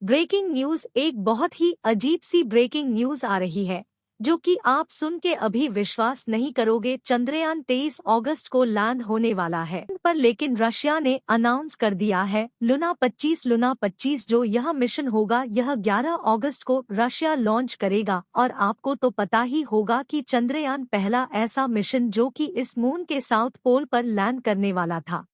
Breaking news, एक बहुत ही अजीब सी ब्रेकिंग न्यूज आ रही है जो कि आप सुन के अभी विश्वास नहीं करोगे। चंद्रयान 23 अगस्त को लैंड होने वाला है पर लेकिन रशिया ने अनाउंस कर दिया है लूना 25 जो यह मिशन होगा यह 11 अगस्त को रशिया लॉन्च करेगा। और आपको तो पता ही होगा कि चंद्रयान पहला ऐसा मिशन जो कि इस मून के साउथ पोल पर लैंड करने वाला था,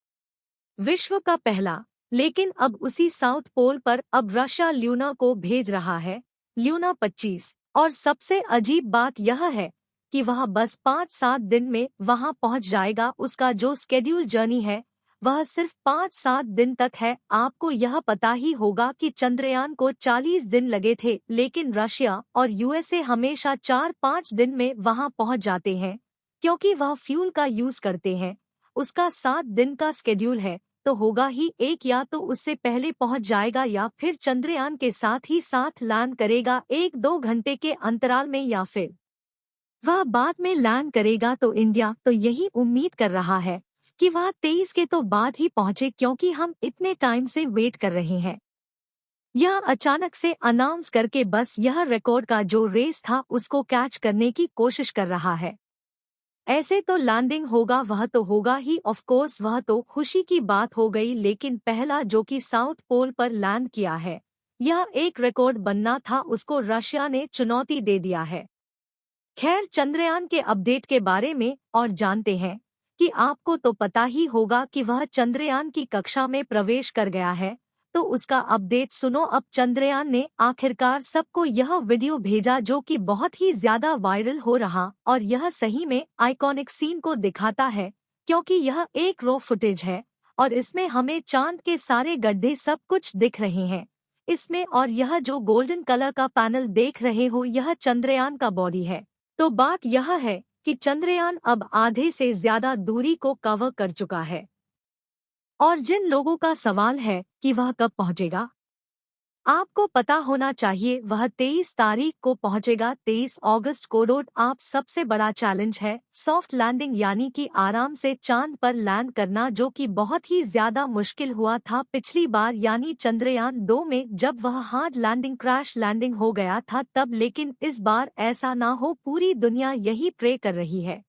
विश्व का पहला। लेकिन अब उसी साउथ पोल पर अब रशिया ल्यूना को भेज रहा है, ल्यूना 25। और सबसे अजीब बात यह है कि वह बस 5-7 दिन में वहां पहुंच जाएगा। उसका जो स्केड्यूल जर्नी है वह सिर्फ 5-7 दिन तक है। आपको यह पता ही होगा कि चंद्रयान को 40 दिन लगे थे, लेकिन रशिया और यूएसए हमेशा 4-5 दिन में वहां पहुंच जाते हैं क्योंकि वह फ्यूल का यूज करते हैं। उसका 7 दिन का स्केड्यूल है तो होगा ही एक, या तो उससे पहले पहुंच जाएगा या फिर चंद्रयान के साथ ही साथ लैंड करेगा 1-2 घंटे के अंतराल में, या फिर वह बाद में लैंड करेगा। तो इंडिया तो यही उम्मीद कर रहा है कि वह 23 के तो बाद ही पहुंचे क्योंकि हम इतने टाइम से वेट कर रहे हैं। यह अचानक से अनाउंस करके बस यह रिकॉर्ड का जो रेस था उसको कैच करने की कोशिश कर रहा है। ऐसे तो लैंडिंग होगा, वह तो होगा ही ऑफ कोर्स, वह तो खुशी की बात हो गई। लेकिन पहला जो कि साउथ पोल पर लैंड किया है यह एक रिकॉर्ड बनना था, उसको रशिया ने चुनौती दे दिया है। खैर, चंद्रयान के अपडेट के बारे में और जानते हैं कि आपको तो पता ही होगा कि वह चंद्रयान की कक्षा में प्रवेश कर गया है। तो उसका अपडेट सुनो। अब चंद्रयान ने आखिरकार सबको यह वीडियो भेजा जो कि बहुत ही ज्यादा वायरल हो रहा, और यह सही में आइकॉनिक सीन को दिखाता है क्योंकि यह एक रॉ फुटेज है और इसमें हमें चांद के सारे गड्ढे सब कुछ दिख रहे हैं इसमें। और यह जो गोल्डन कलर का पैनल देख रहे हो यह चंद्रयान का बॉडी है। तो बात यह है कि चंद्रयान अब आधे से ज्यादा दूरी को कवर कर चुका है और जिन लोगों का सवाल है कि वह कब पहुंचेगा, आपको पता होना चाहिए वह 23 तारीख को पहुंचेगा, 23 अगस्त को। आप सबसे बड़ा चैलेंज है सॉफ्ट लैंडिंग, यानी कि आराम से चांद पर लैंड करना, जो कि बहुत ही ज्यादा मुश्किल हुआ था पिछली बार यानी चंद्रयान 2 में जब वह हार्ड लैंडिंग क्रैश लैंडिंग हो गया था तब। लेकिन इस बार ऐसा ना हो, पूरी दुनिया यही प्रे कर रही है।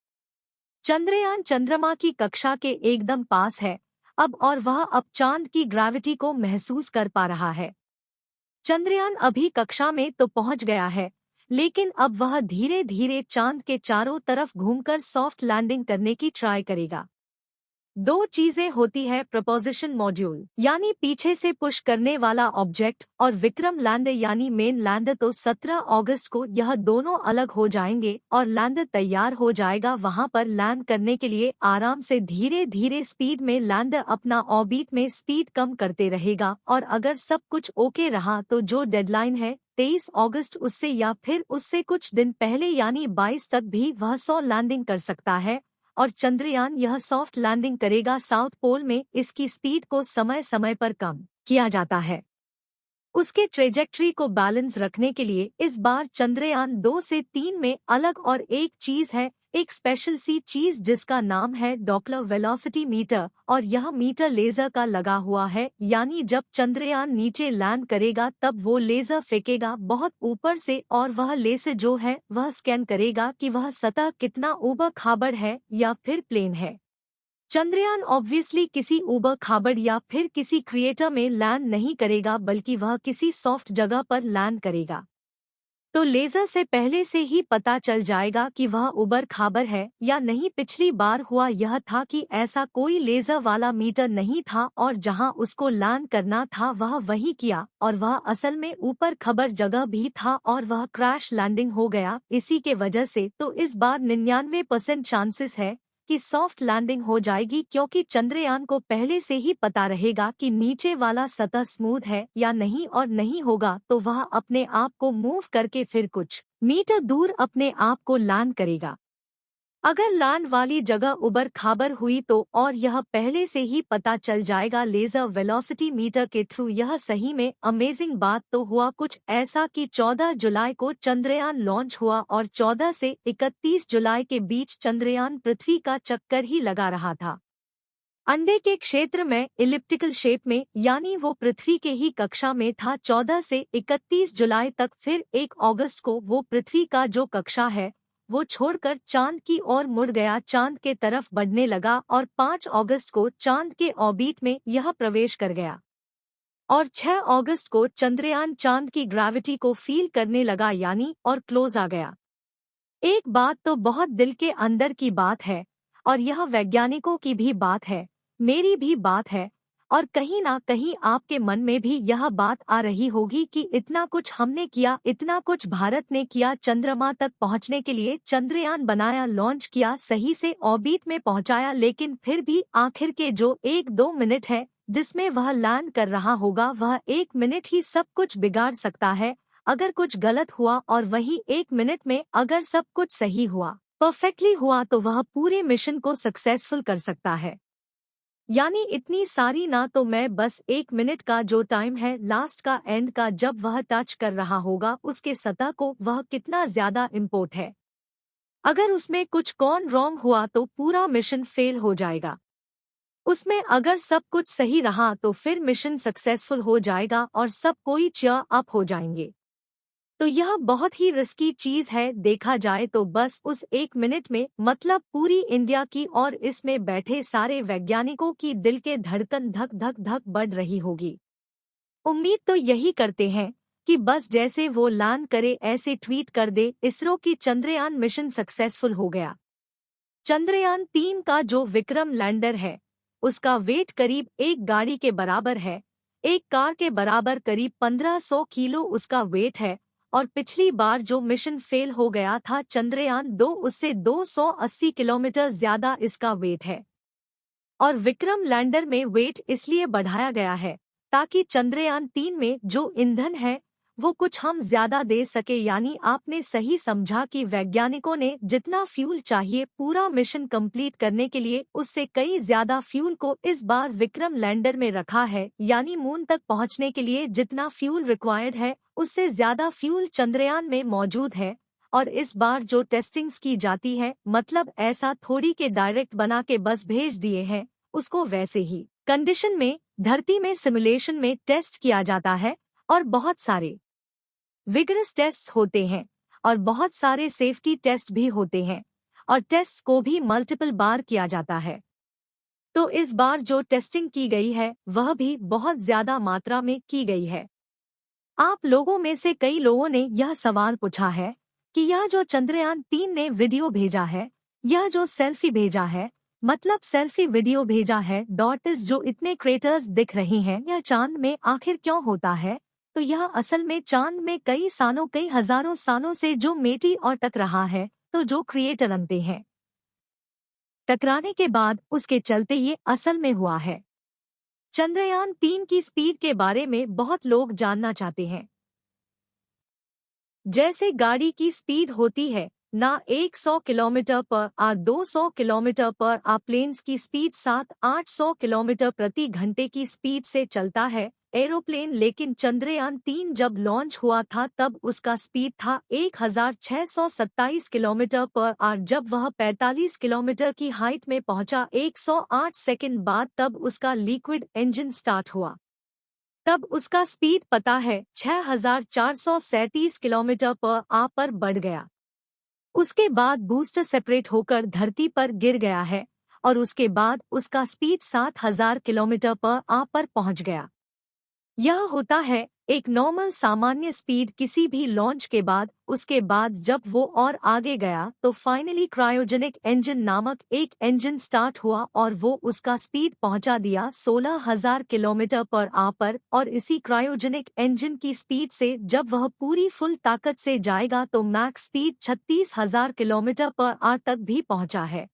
चंद्रयान चंद्रमा की कक्षा के एकदम पास है अब और वह अब चांद की ग्रेविटी को महसूस कर पा रहा है। चंद्रयान अभी कक्षा में तो पहुंच गया है लेकिन अब वह धीरे धीरे चांद के चारों तरफ घूमकर सॉफ्ट लैंडिंग करने की ट्राई करेगा। दो चीजें होती है, प्रपोजिशन मॉड्यूल यानी पीछे से पुश करने वाला ऑब्जेक्ट और विक्रम लैंडर यानी मेन लैंडर। तो 17 अगस्त को यह दोनों अलग हो जाएंगे और लैंडर तैयार हो जाएगा वहां पर लैंड करने के लिए। आराम से धीरे धीरे स्पीड में लैंडर अपना ऑर्बिट में स्पीड कम करते रहेगा और अगर सब कुछ ओके रहा तो जो डेडलाइन है 23 अगस्त, उससे या फिर उससे कुछ दिन पहले यानी 22 तक भी वह 100 लैंडिंग कर सकता है। और चंद्रयान यह सॉफ्ट लैंडिंग करेगा साउथ पोल में। इसकी स्पीड को समय समय पर कम किया जाता है उसके ट्रेजेक्ट्री को बैलेंस रखने के लिए। इस बार चंद्रयान 2 से 3 में अलग और एक चीज है, एक स्पेशल सी चीज जिसका नाम है डॉपलर वेलोसिटी मीटर, और यह मीटर लेजर का लगा हुआ है। यानी जब चंद्रयान नीचे लैंड करेगा तब वो लेजर फेंकेगा बहुत ऊपर से और वह लेजर जो है वह स्कैन करेगा कि वह सतह कितना ऊबड़ खाबड़ है या फिर प्लेन है। चंद्रयान ऑब्वियसली किसी ऊबड़ खाबड़ या फिर किसी क्रिएटर में लैंड नहीं करेगा बल्कि वह किसी सॉफ्ट जगह पर लैंड करेगा। तो लेजर से पहले से ही पता चल जाएगा कि वह ऊबड़ खाबड़ है या नहीं। पिछली बार हुआ यह था कि ऐसा कोई लेजर वाला मीटर नहीं था और जहां उसको लैंड करना था वह वही किया और वह असल में ऊपर खबर जगह भी था और वह क्रैश लैंडिंग हो गया इसी के वजह से। तो इस बार 99% चांसेस है कि सॉफ्ट लैंडिंग हो जाएगी क्योंकि चंद्रयान को पहले से ही पता रहेगा कि नीचे वाला सतह स्मूथ है या नहीं, और नहीं होगा तो वह अपने आप को मूव करके फिर कुछ मीटर दूर अपने आप को लैंड करेगा। अगर लैंड वाली जगह उबड़ खाबड़ हुई तो और यह पहले से ही पता चल जाएगा लेजर वेलोसिटी मीटर के थ्रू। यह सही में अमेजिंग बात तो हुआ कुछ ऐसा कि 14 जुलाई को चंद्रयान लॉन्च हुआ और 14 से 31 जुलाई के बीच चंद्रयान पृथ्वी का चक्कर ही लगा रहा था। अंडे के क्षेत्र में इलिप्टिकल शेप में, यानी वो पृथ्वी के ही कक्षा में था 14 से 31 जुलाई तक। फिर 1 अगस्त को वो पृथ्वी का जो कक्षा है वो छोड़कर चांद की ओर मुड़ गया, चांद के तरफ बढ़ने लगा और 5 अगस्त को चांद के ऑर्बिट में यह प्रवेश कर गया और 6 अगस्त को चंद्रयान चांद की ग्रेविटी को फील करने लगा, यानी और क्लोज आ गया। एक बात तो बहुत दिल के अंदर की बात है और यह वैज्ञानिकों की भी बात है, मेरी भी बात है, और कहीं ना कहीं आपके मन में भी यह बात आ रही होगी कि इतना कुछ हमने किया, इतना कुछ भारत ने किया, चंद्रमा तक पहुंचने के लिए चंद्रयान बनाया, लॉन्च किया, सही से ऑर्बिट में पहुंचाया, लेकिन फिर भी आखिर के जो 1-2 मिनट है जिसमें वह लैंड कर रहा होगा, वह 1 मिनट ही सब कुछ बिगाड़ सकता है। अगर कुछ गलत हुआ और वही 1 मिनट में अगर सब कुछ सही हुआ, परफेक्टली हुआ, तो वह पूरे मिशन को सक्सेसफुल कर सकता है। यानी इतनी सारी ना, तो मैं बस 1 मिनट का जो टाइम है लास्ट का, एंड का, जब वह टच कर रहा होगा उसके सतह को, वह कितना ज्यादा इम्पोर्ट है। अगर उसमें कुछ कौन रॉन्ग हुआ तो पूरा मिशन फेल हो जाएगा। उसमें अगर सब कुछ सही रहा तो फिर मिशन सक्सेसफुल हो जाएगा और सब कोई चीयर अप हो जाएंगे। तो यह बहुत ही रिस्की चीज है, देखा जाए तो बस उस 1 मिनट में, मतलब पूरी इंडिया की और इसमें बैठे सारे वैज्ञानिकों की दिल के धड़कन धक धक धक बढ़ रही होगी। उम्मीद तो यही करते हैं कि बस जैसे वो लैंड करे ऐसे ट्वीट कर दे, इसरो की चंद्रयान मिशन सक्सेसफुल हो गया। चंद्रयान 3 का जो विक्रम लैंडर है उसका वेट करीब एक गाड़ी के बराबर है, एक कार के बराबर, करीब 1500 किलो उसका वेट है। और पिछली बार जो मिशन फेल हो गया था चंद्रयान 2, उससे 280 किलोमीटर ज्यादा इसका वेट है। और विक्रम लैंडर में वेट इसलिए बढ़ाया गया है ताकि चंद्रयान 3 में जो ईंधन है वो कुछ हम ज्यादा दे सके। यानी आपने सही समझा कि वैज्ञानिकों ने जितना फ्यूल चाहिए पूरा मिशन कंप्लीट करने के लिए, उससे कई ज्यादा फ्यूल को इस बार विक्रम लैंडर में रखा है। यानी मून तक पहुंचने के लिए जितना फ्यूल रिक्वायर्ड है उससे ज्यादा फ्यूल चंद्रयान में मौजूद है। और इस बार जो टेस्टिंग्स की जाती है, मतलब ऐसा थोड़ी के डायरेक्ट बना के बस भेज दिए हैं, उसको वैसे ही कंडीशन में धरती में सिमुलेशन में टेस्ट किया जाता है और बहुत सारे विगरस टेस्ट्स होते हैं और बहुत सारे सेफ्टी टेस्ट भी होते हैं और टेस्ट को भी मल्टीपल बार किया जाता है। तो इस बार जो टेस्टिंग की गई है वह भी बहुत ज्यादा मात्रा में की गई है। आप लोगों में से कई लोगों ने यह सवाल पूछा है कि यह जो चंद्रयान 3 ने वीडियो भेजा है, यह जो सेल्फी भेजा है, मतलब सेल्फी वीडियो भेजा है, डॉट्स जो इतने क्रेटर्स दिख रही हैं, यह चांद में आखिर क्यों होता है? तो यह असल में चांद में कई सालों, कई हजारों सालों से जो मेटी और टक रहा है, तो जो क्रिएटर बनते हैं, टकराने के बाद उसके चलते ये असल में हुआ है। चंद्रयान 3 की स्पीड के बारे में बहुत लोग जानना चाहते हैं। जैसे गाड़ी की स्पीड होती है ना 100 kilometre per hour, 200 kilometre per hour, planes की स्पीड 700-800 किलोमीटर प्रति घंटे की स्पीड से चलता है एरोप्लेन। लेकिन चंद्रयान 3 जब लॉन्च हुआ था तब उसका स्पीड था 1627 किलोमीटर पर आवर। जब वह 45 किलोमीटर की हाइट में पहुंचा 108 सेकंड बाद, तब उसका लिक्विड इंजन स्टार्ट हुआ, तब उसका स्पीड पता है 6437 किलोमीटर पर आवर पर बढ़ गया। उसके बाद बूस्टर सेपरेट होकर धरती पर गिर गया है और उसके बाद उसका स्पीड 7000 किलोमीटर पर आवर पर पहुंच गया। यह होता है एक नॉर्मल सामान्य स्पीड किसी भी लॉन्च के बाद। उसके बाद जब वो और आगे गया तो फाइनली क्रायोजेनिक इंजन नामक एक इंजन स्टार्ट हुआ और वो उसका स्पीड पहुंचा दिया 16000 किलोमीटर पर आवर। और इसी क्रायोजेनिक इंजन की स्पीड से जब वह पूरी फुल ताकत से जाएगा तो max speed 36000 kilometre per our तक भी पहुंचा है।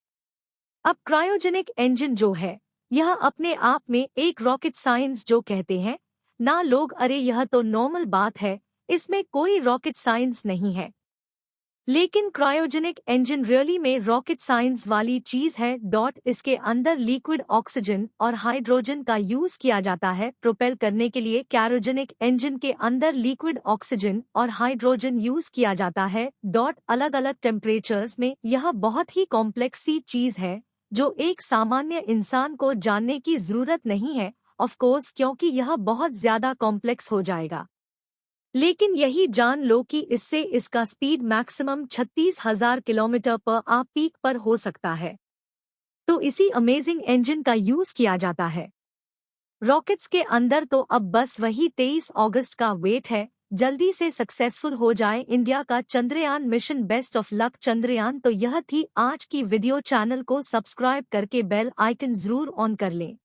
अब क्रायोजेनिक इंजन जो है यह अपने आप में एक रॉकेट साइंस जो कहते हैं ना लोग, अरे यह तो नॉर्मल बात है, इसमें कोई रॉकेट साइंस नहीं है। लेकिन क्रायोजेनिक इंजन रियली में रॉकेट साइंस वाली चीज है। इसके अंदर लिक्विड ऑक्सीजन और हाइड्रोजन का यूज किया जाता है प्रोपेल करने के लिए। क्रायोजेनिक इंजन के अंदर लिक्विड ऑक्सीजन और हाइड्रोजन यूज किया जाता है। अलग अलग टेम्परेचर्स में यह बहुत ही कॉम्प्लेक्स सी चीज है जो एक सामान्य इंसान को जानने की जरूरत नहीं है, ऑफ कोर्स, क्योंकि यह बहुत ज्यादा कॉम्प्लेक्स हो जाएगा। लेकिन यही जान लो कि इससे इसका speed maximum 36,000 kilometre per our peak पर हो सकता है। तो इसी अमेजिंग इंजन का यूज किया जाता है रॉकेट्स के अंदर। तो अब बस वही 23 अगस्त का वेट है। जल्दी से सक्सेसफुल हो जाए इंडिया का Chandrayaan mission. Best of luck Chandrayaan. तो यह थी आज की वीडियो। चैनल को सब्सक्राइब करके बेल आइकन जरूर ऑन कर लें।